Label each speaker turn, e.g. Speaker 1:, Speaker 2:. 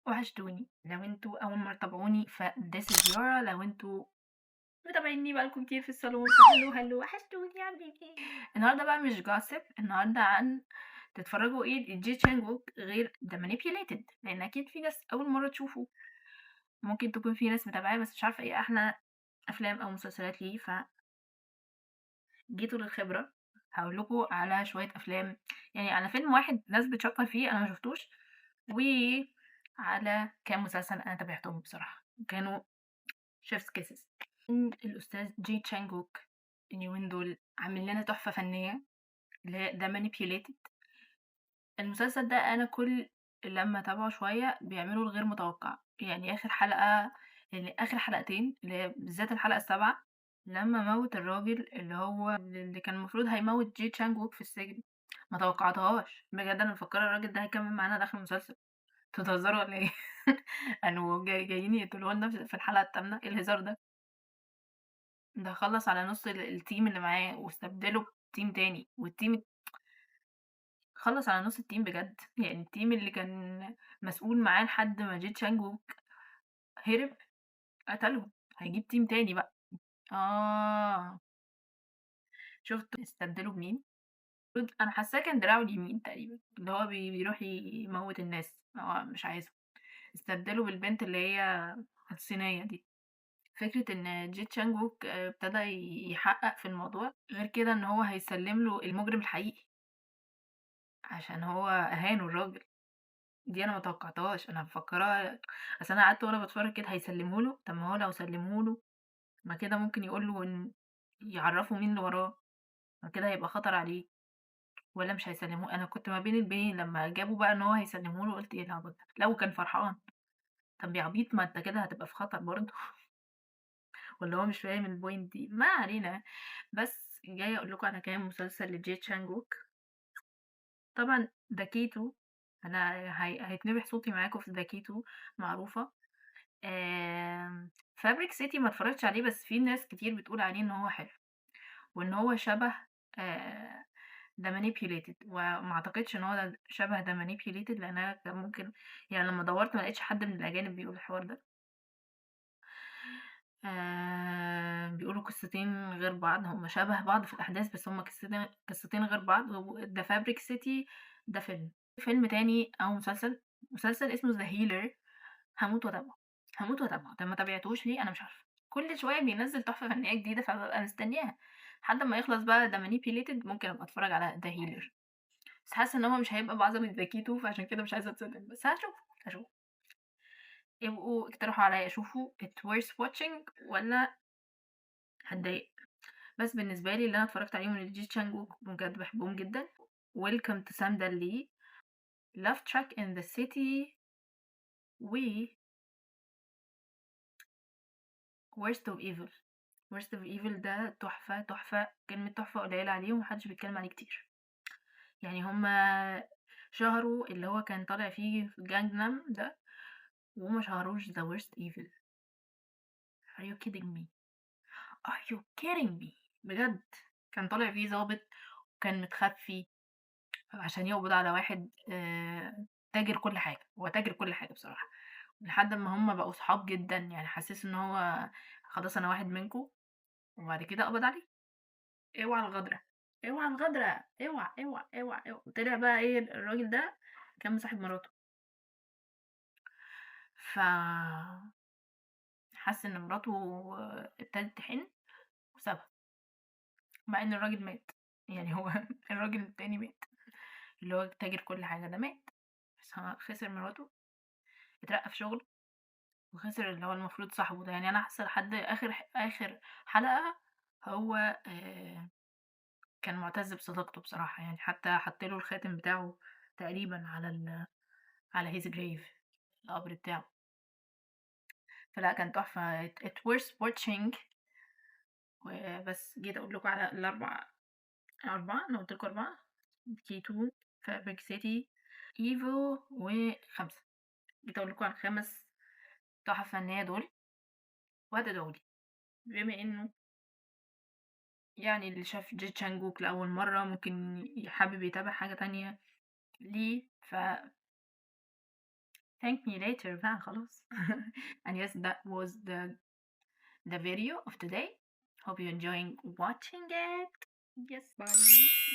Speaker 1: وحشتوني. لو انتوا أول مرة تتابعوني this is Yara. لو انتوا متابعيني بقالكم كتير في الصالون هلو وحشتوني يا حبيبي. النهارده بقى مش جاسب، النهارده عن تتفرجوا ايه جي تشانجوك غير The Manipulated، لأن أكيد في ناس أول مرة تشوفه. ممكن تكون في ناس متابعاه بس مش عارفة ايه أحلى أفلام أو مسلسلات ليه، فجيتوا للخبرة. هقول لكم على شوية أفلام، يعني على فيلم واحد ناس بتشكر فيه أنا مشوفتوش، وعلى كام مسلسل أنا تابعتهم بصراحة كانوا شيف's كيسز. الأستاذ جي تشانجوك اليومين دول عامل لنا تحفة فنية اللي هي The Manipulated. المسلسل ده أنا كل لما أتابعه شوية بيعملوا الغير متوقع، يعني آخر حلقة، يعني آخر حلقتين اللي هي بالذات الحلقة السابعة لما موت الراجل اللي كان المفروض هيموت جي تشانجوك في السجن. ما توقعتهاش بجد، أنا مفكرة الراجل ده هيكمل معانا داخل المسلسل. انتوا بتهزروا ولا ايه؟ كانوا جايين يقتلوه لنا في الحلقة التامنة. ايه الهزار ده؟ ده خلّص على نُص الteam اللي معاه واستبدله بteam تاني، خلّص على نُص الteam بجد. يعني الteam اللي كان مسؤول معاه لحد ما جه تشانجوك هرب، قتلهم، هيجيب team تاني بقى. آه، شُفتوا استبدلوا بمين؟ أنا حاساه كان دراعه اليمين تقريبًا، اللي هو بيروح يموّت الناس، هو مش عايزهم. استبدله بالبنت اللي هي الصينية دي. فكرة إن جي تشانج-wook ابتدى يحقق في الموضوع، غير كده إن هو هيسلّم له المجرم الحقيقي، عشان هو أهانه الراجل. دي أنا ما توقعتهاش، أنا مفكّراه. أصل أنا قعدت وأنا باتفرّج كده هيسلّمه له، طب ما هو لو سلّمه له ما كده ممكن يقول له يعرّفه مين اللي وراه، ما كده هيبقى خطر عليه، والّا مش هيسلّموه. أنا كنت ما بين البنين لمّا جابوا بقى إن هو هيسلّمه له قُلت إيه العبط ده، لو كان فرحان. طب يا عبيط، ما أنت كده هتبقى في خطر برضه. والّا هو مش فاهم الpoint دي، ما علينا. بس جاية أقول لكم على كام مسلسل لجيه تشانج-wook. طبعًا داكيتو، أنا هيتنبح صوتي معاكم في داكيتو، معروفة. Fabric City ما اتفرجتش عليه، بس في ناس كتير بتقول عليه إن هو حلو، وإن هو شبه آآ The Manipulated، وما أعتقدش إن هو شبه The Manipulated، لأن أنا كان ممكن، يعني لمّا دوّرت ما لقيتش حد من الأجانب بيقول الحوار ده. بيقولوا قصتين غير بعض، هُم شبه بعض في الأحداث بس هُم قصتين غير بعض. The Fabric City ده فيلم. فيلم تاني أو مسلسل اسمه The Healer. هاموت وأتابعه، هاموت وأتابعه. طب ما تابعتوش ليه؟ أنا مش عارفة. كل شوية بينزّل تحفة فنية جديدة فبابقى مستنياها، لحد أمّا يخلص بقى The Manipulated ممكن أبقى أتفرج على The Healer. بس حاسة إن هو مش هيبقى بعظمة The Keto، فعشان كده مش عايزة أتصدم، بس هاشوف. ابقوا اقترحوا عليَّ أشوفه It's worth watching والّا هاتضايق. بس بالنسبة لي اللي أنا اتفرجت عليهم لجي تشانج-wook بجد باحبهم جدًا. Welcome to Sandalwood، Love Track in the City، و Worst of Evil. Worst of Evil ده تحفة، تحفة. كلمة تحفة قليلة عليه وما حدش بيتكلم عليه كتير. يعني هُم شهروا اللي هو كان طالع فيه في Gangnam ده، وما شهروش The Worst Evil. Are you kidding me? Are you kidding me؟ بجد. كان طالع فيه ضابط وكان متخفي عشان يقبض على واحد تاجر كل حاجة. هو تاجر كل حاجة بصراحة، لحد أمّا هُم بقوا صحاب جدًا، يعني حسّسه إن هو خلاص أنا واحد منكم، وبعد كده قبض عليه. اوعى الغدرة، اوعى الغدرة، اوعى. وطلع بقى إيه الراجل ده كان مصاحب مراته، فحس إن مراته ابتدت تحن وسابها، مع إن الراجل مات. يعني هو الراجل التاني مات، اللي هو تاجر كل حاجة ده مات، بس هو خسر مراته، اترقى في شغله، وخسر اللي هو المفروض صاحبه ده. يعني أنا حاسة لحد آخر حلقة هو كان مُعتز بصداقته بصراحة، يعني حتى حَط له الخاتم بتاعه تقريبًا على his grave، القبر بتاعه. فلأ كان تحفة. it worth watching. وبس جيت أقول لكم على ال4، أنا قُلت لكم 4: K2، Fabric City، EVO، و5. جيت أقول لكم على ال5 تحف فنية دول، وهتدعوا لي. بما إنه يعني اللي شاف جي تشانج-wook لأول مرة ممكن حابب يتابع حاجة تانية ليه، ففي thank me later بقى خلاص. And yes, that was the video of today. Hope you're enjoying watching it. Yes, bye.